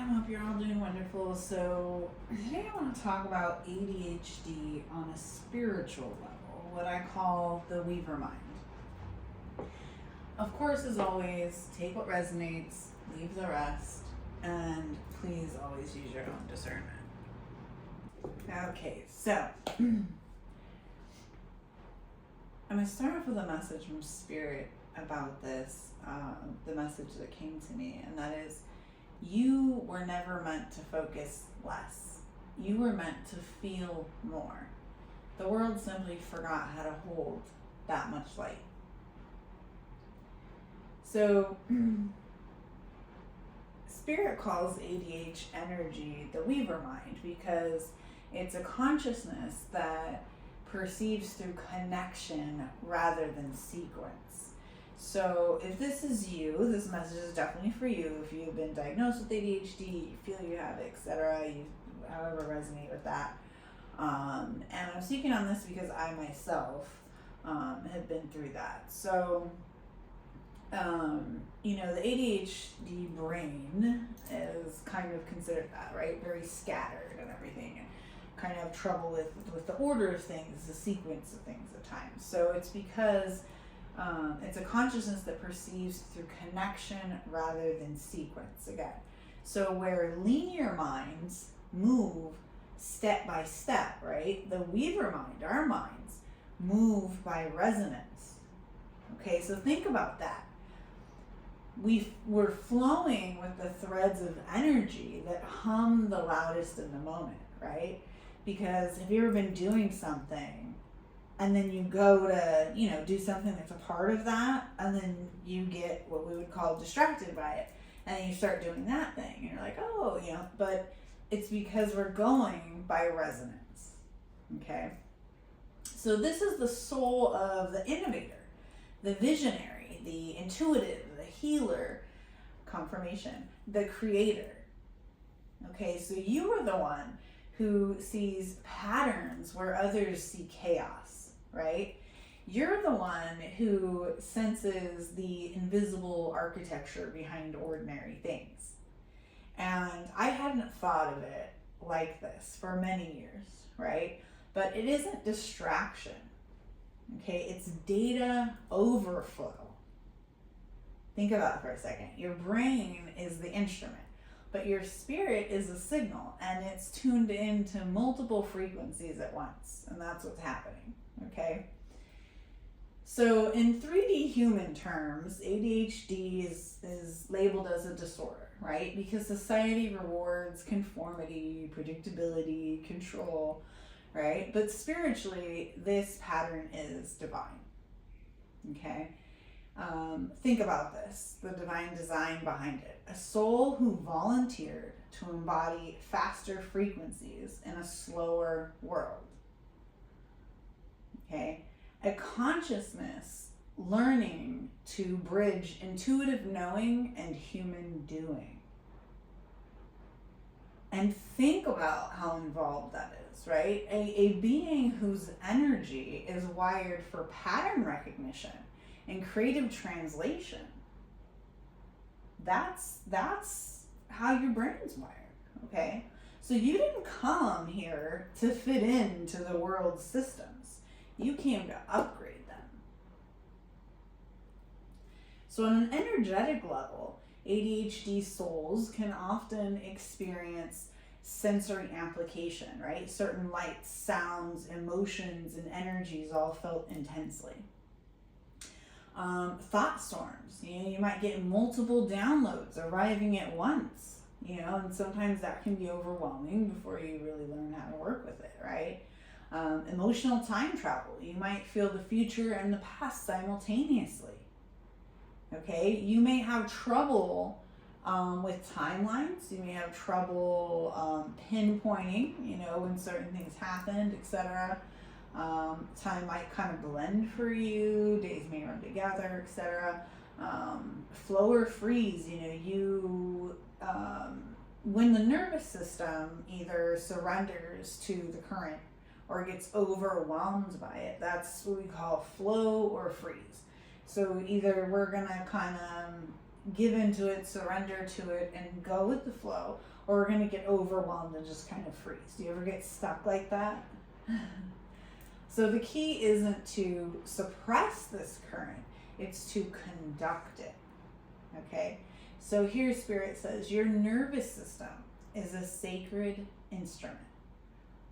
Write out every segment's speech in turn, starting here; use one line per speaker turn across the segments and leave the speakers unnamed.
hope you're all doing wonderful. So, today I want to talk about ADHD on a spiritual level, what I call the Weaver mind. Of course, as always, take what resonates, leave the rest, and please always use your own discernment. Okay, so I'm going to start off with a message from Spirit about this, the message that came to me, and that is, you were never meant to focus less. You were meant to feel more. The world simply forgot how to hold that much light. So, Spirit calls ADHD energy the Weaver mind because it's a consciousness that perceives through connection rather than sequence. So if this is you, this message is definitely for you. If you've been diagnosed with ADHD, you feel you have it, etc., you however resonate with that. And I'm speaking on this because I myself have been through that. So, the ADHD brain is kind of considered that, right? Very scattered and everything, and kind of trouble with the order of things, the sequence of things at times. So it's because it's a consciousness that perceives through connection rather than sequence again. So where linear minds move step by step, right? The Weaver mind, our minds, move by resonance. Okay, so think about that. We're flowing with the threads of energy that hum the loudest in the moment, right? Because have you ever been doing something and then you go to, do something that's a part of that, and then you get what we would call distracted by it, and then you start doing that thing, and you're like, but it's because we're going by resonance, okay? So this is the soul of the innovator, the visionary, the intuitive, the healer, confirmation, the creator, okay? So you are the one who sees patterns where others see chaos, right? You're the one who senses the invisible architecture behind ordinary things. And I hadn't thought of it like this for many years, right? But it isn't distraction, okay? It's data overflow. Think about it for a second. Your brain is the instrument, but your spirit is a signal, and it's tuned into multiple frequencies at once, and that's what's happening, okay? So in 3D human terms, ADHD is labeled as a disorder, right? Because society rewards conformity, predictability, control, right? But spiritually, this pattern is divine, okay? Think about this, the divine design behind it. A soul who volunteered to embody faster frequencies in a slower world. Okay? A consciousness learning to bridge intuitive knowing and human doing. And think about how involved that is, right? A being whose energy is wired for pattern recognition and creative translation. That's how your brain's wired, okay? So you didn't come here to fit into the world's systems. You came to upgrade them. So on an energetic level, ADHD souls can often experience sensory amplification, right? Certain lights, sounds, emotions, and energies all felt intensely. Thought storms, you might get multiple downloads arriving at once, and sometimes that can be overwhelming before you really learn how to work with it, right? Emotional time travel, you might feel the future and the past simultaneously, okay? You may have trouble with timelines, you may have trouble pinpointing, when certain things happened, etc. Time might kind of blend for you, days may run together, etc. Flow or freeze, when the nervous system either surrenders to the current or gets overwhelmed by it, that's what we call flow or freeze. So either we're gonna kind of give into it, surrender to it, and go with the flow, or we're going to get overwhelmed and just kind of freeze. Do you ever get stuck like that? So the key isn't to suppress this current, it's to conduct it. Okay? So here Spirit says, your nervous system is a sacred instrument.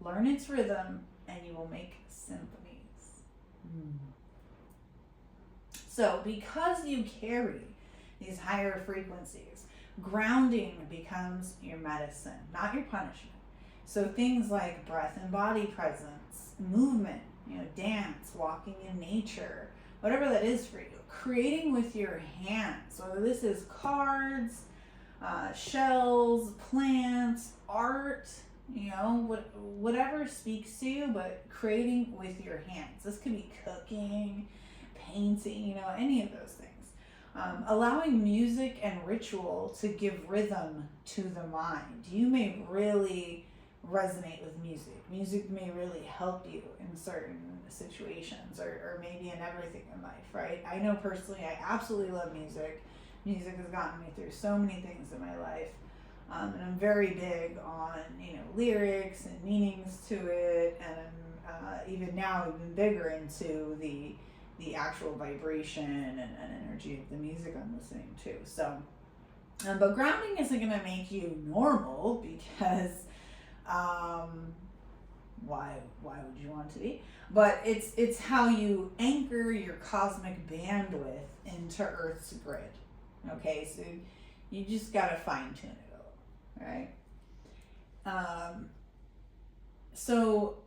Learn its rhythm and you will make symphonies. So because you carry these higher frequencies, grounding becomes your medicine, not your punishment. So things like breath and body presence, movement, dance, walking in nature, whatever that is for you, creating with your hands, whether this is cards, shells, plants, art, whatever speaks to you, but creating with your hands. This could be cooking, painting, any of those things. Allowing music and ritual to give rhythm to the mind. You may really resonate with music. Music may really help you in certain situations, or maybe in everything in life, right? I know personally, I absolutely love music. Music has gotten me through so many things in my life. And I'm very big on, lyrics and meanings to it. And even now, even bigger into the actual vibration and energy of the music I'm listening to. So, but grounding isn't going to make you normal, because why would you want to be? But it's how you anchor your cosmic bandwidth into Earth's grid. Okay, so you just got to fine tune it a little, right? So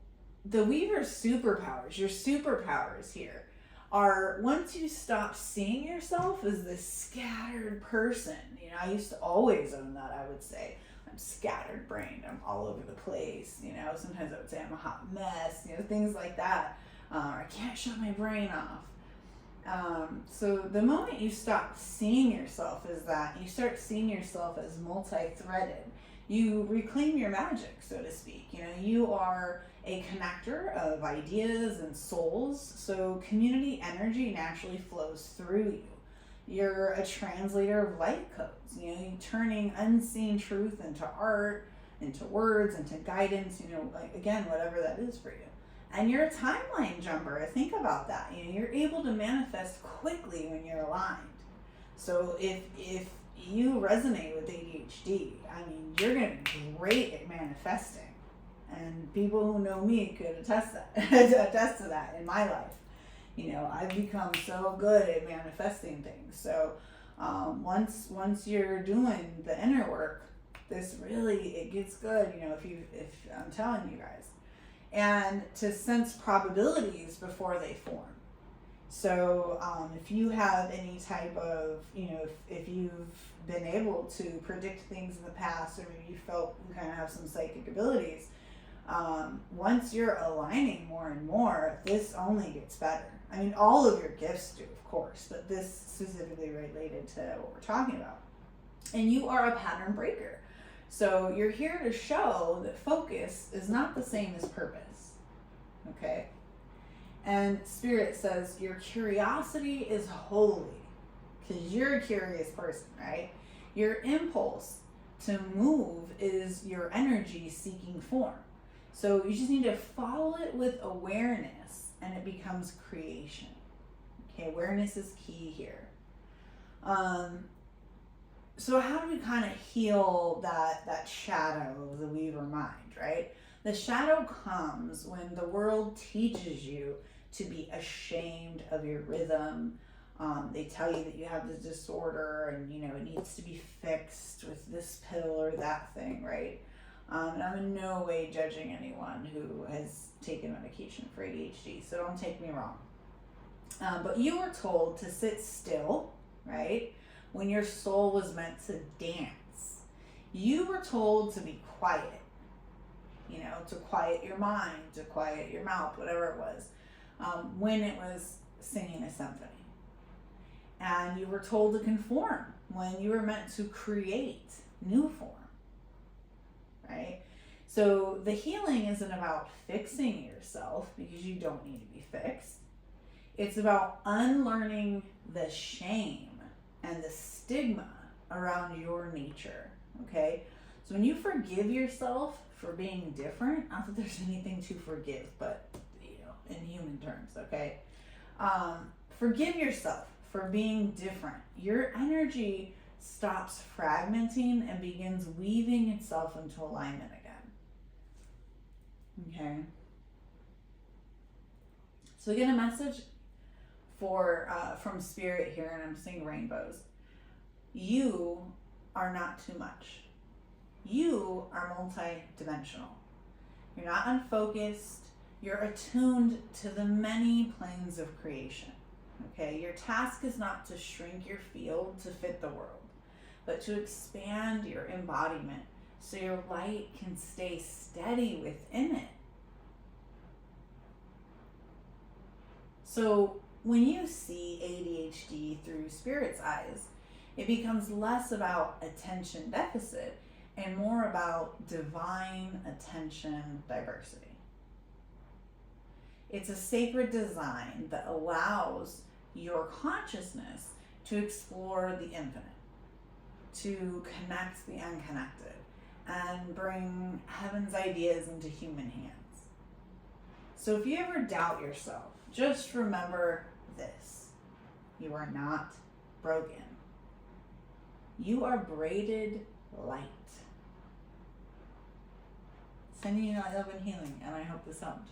the Weaver's superpowers, your superpowers here, are once you stop seeing yourself as this scattered person. I used to always own that, I would say. I'm scattered brained, I'm all over the place, sometimes I would say I'm a hot mess, things like that. I can't shut my brain off. So the moment you stop seeing yourself as that, you start seeing yourself as multi-threaded. You reclaim your magic, so to speak. You are a connector of ideas and souls, so community energy naturally flows through you. You're a translator of light codes, turning unseen truth into art, into words, into guidance, again, whatever that is for you. And you're a timeline jumper. Think about that. You're able to manifest quickly when you're aligned. So if you resonate with ADHD, you're going to be great at manifesting. And people who know me could attest to that in my life. I've become so good at manifesting things. So once you're doing the inner work, it gets good, if I'm telling you guys. And to sense probabilities before they form. So if you have any type of, if you've been able to predict things in the past, or maybe you felt you kind of have some psychic abilities, once you're aligning more and more, this only gets better. All of your gifts do, of course, but this specifically related to what we're talking about. And you are a pattern breaker. So you're here to show that focus is not the same as purpose. Okay? And Spirit says your curiosity is holy, because you're a curious person, right? Your impulse to move is your energy seeking form. So you just need to follow it with awareness, and it becomes creation. Okay, awareness is key here. So how do we kind of heal that shadow of the Weaver mind, right? The shadow comes when the world teaches you to be ashamed of your rhythm. They tell you that you have this disorder and, it needs to be fixed with this pill or that thing, right? And I'm in no way judging anyone who has taken medication for ADHD, so don't take me wrong. But you were told to sit still, right? When your soul was meant to dance. You were told to be quiet, to quiet your mind, to quiet your mouth, whatever it was, when it was singing a symphony. And you were told to conform when you were meant to create new form, right? So the healing isn't about fixing yourself, because you don't need to be fixed. It's about unlearning the shame and the stigma around your nature, okay? So when you forgive yourself for being different, not that there's anything to forgive, but, in human terms, okay? Forgive yourself for being different. Your energy stops fragmenting and begins weaving itself into alignment again. Okay? So we get a message from Spirit here, and I'm seeing rainbows. You are not too much. You are multidimensional. You're not unfocused. You're attuned to the many planes of creation. Okay? Your task is not to shrink your field to fit the world, but to expand your embodiment so your light can stay steady within it. So when you see ADHD through Spirit's eyes, it becomes less about attention deficit and more about divine attention diversity. It's a sacred design that allows your consciousness to explore the infinite, to connect the unconnected, and bring heaven's ideas into human hands. So if you ever doubt yourself, just remember this: you are not broken. You are braided light. Sending you light, love, and healing, and I hope this helped.